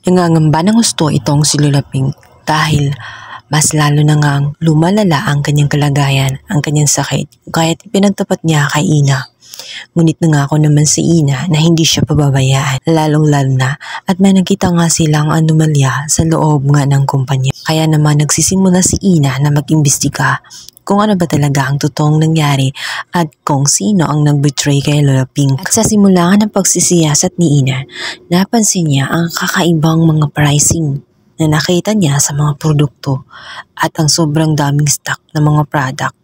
Nangangamba ng husto itong si Lola Pink dahil mas lalo na ngang lumalala ang kanyang kalagayan, ang kanyang sakit, kaya't ipinagtapat niya kay Ina. Ngunit nangako naman si Ina na hindi siya pababayaan, lalong-lalo na at may nakita nga silang anomalya sa loob nga ng kumpanya. Kaya naman nagsisimula si Ina na mag-imbestiga kung ano ba talaga ang totoong nangyari at kung sino ang nag-betray kay Lola Pink. At sa simula nga ng pagsisiyasat ni Ina, napansin niya ang kakaibang mga pricing na nakita niya sa mga produkto at ang sobrang daming stock ng mga product.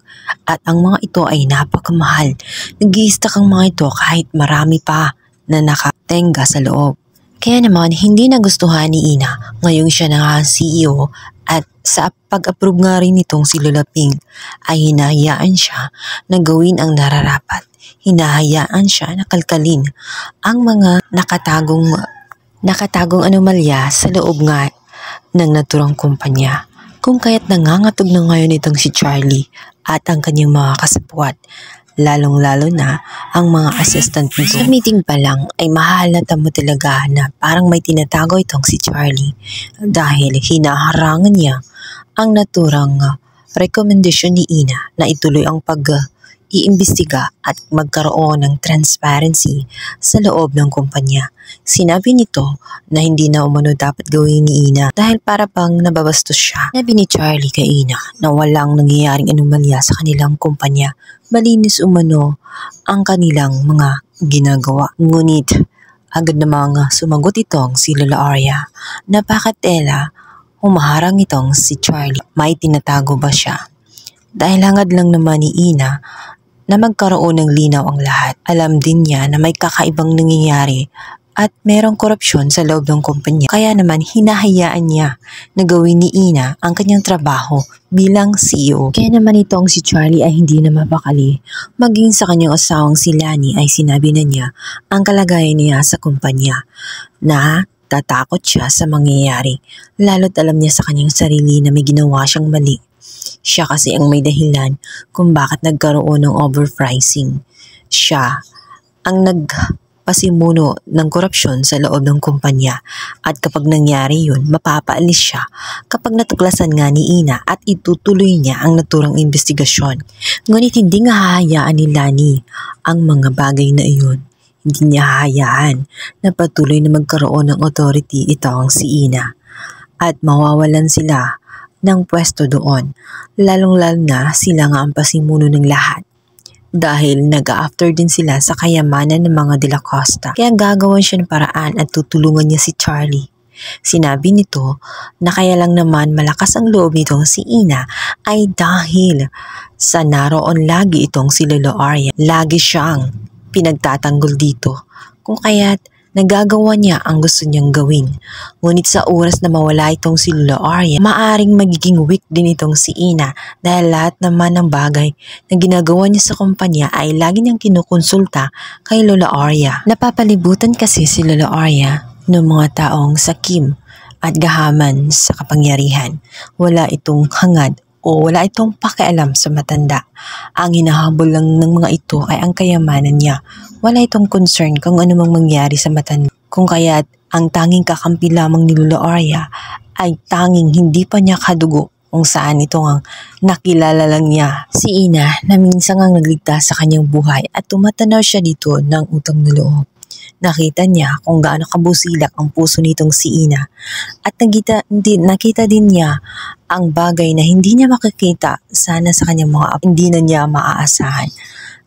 At ang mga ito ay napakamahal. Nag-i-stock ang mga ito kahit marami pa na nakatenga sa loob. Kaya naman hindi nagustuhan ni Ina ngayong siya na ang CEO at sa pag-approve nga rin nitong si Lola Pink ay hinahayaan siya na gawin ang nararapat. Hinahayaan siya na kalkalin ang mga nakatagong anomalya sa loob nga ng naturang kumpanya. Kung kaya't nangangatog na ngayon itong si Charlie at ang kanyang mga kasapwat, lalong-lalo na ang mga assistant nito. Sa meeting pa lang ay mahalata mo talaga na parang may tinatago itong si Charlie dahil hinaharangan niya ang naturang rekomendasyon ni Ina na ituloy ang pag-iimbestiga at magkaroon ng transparency sa loob ng kumpanya. Sinabi nito na hindi na umano dapat gawin ni Ina dahil para pang nababastos siya. Sinabi ni Charlie kay Ina na walang nangyayaring anomalya sa kanilang kumpanya. Malinis umano ang kanilang mga ginagawa. Ngunit agad namang sumagot itong si Lola Arya na bakit humaharang itong si Charlie. May tinatago ba siya? Dahil hangad lang naman ni Ina na magkaroon ng linaw ang lahat. Alam din niya na may kakaibang nangyayari at merong korupsyon sa loob ng kumpanya. Kaya naman hinahayaan niya na gawin ni Ina ang kanyang trabaho bilang CEO. Kaya naman itong si Charlie ay hindi na mapakali. Maging sa kanyang asawang si Lani ay sinabi na niya ang kalagayan niya sa kumpanya na tatakot siya sa mangyayari. Lalo't alam niya sa kanyang sarili na may ginawa siyang mali. Siya kasi ang may dahilan kung bakit nagkaroon ng overpricing. Siya ang nagpasimuno ng korupsyon sa loob ng kumpanya at kapag nangyari yun, mapapaalis siya kapag natuklasan nga ni Ina at itutuloy niya ang naturang investigasyon. Ngunit hindi nga hahayaan ni Lani ang mga bagay na iyon. Hindi niya hahayaan na patuloy na magkaroon ng authority itong si Ina at mawawalan sila ng pwesto doon, lalong-lalo na sila nga ang pasimuno ng lahat dahil nag-after din sila sa kayamanan ng mga De La Costa. Kaya gagawan siya ng paraan at tutulungan niya si Charlie. Sinabi nito na kaya lang naman malakas ang loob nitong si Ina ay dahil sa naroon lagi itong si Lola Arya. Lagi siyang pinagtatanggol dito kung kaya't nagagawa niya ang gusto niyang gawin. Ngunit sa oras na mawala itong si Lola Arya, maaring magiging weak din itong si Ina dahil lahat naman ng bagay na ginagawa niya sa kumpanya ay lagi niyang kinukonsulta kay Lola Arya. Napapalibutan kasi si Lola Arya ng mga taong sakim at gahaman sa kapangyarihan. Wala itong hangad o wala itong pakialam sa matanda. Ang hinahabol lang ng mga ito ay ang kayamanan niya. Wala itong concern kung ano mang mangyari sa matanda. Kung kaya't ang tanging kakampi lamang ni Lola Arya ay tanging hindi pa niya kadugo kung saan ito ang nakilala lang niya. Si Ina na minsan ang nagligtas sa kanyang buhay at tumatanaw siya dito ng utang na loob. Nakita niya kung gaano kabusilak ang puso nitong si Ina at nakita din niya ang bagay na hindi niya makikita sana sa kanyang mga apo, hindi na niya maaasahan.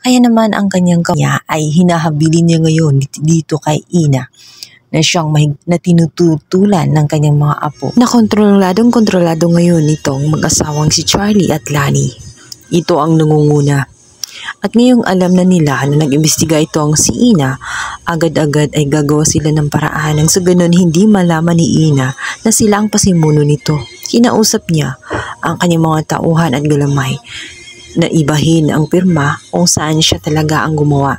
Kaya naman ang kanyang kanya ay hinahabilin niya ngayon dito kay Ina na siyang na tinututulan ng kanyang mga apo. Na kontrolado ngayon itong mag-asawang si Charlie at Lani. Ito ang nangunguna. At ngayong alam na nila na nag-imbestiga itong si Ina, agad-agad ay gagawa sila ng paraan nang sa ganun hindi malaman ni Ina na sila ang pasimuno nito. Kinausap niya ang kanyang mga tauhan at galamay na ibahin ang pirma kung saan siya talaga ang gumawa.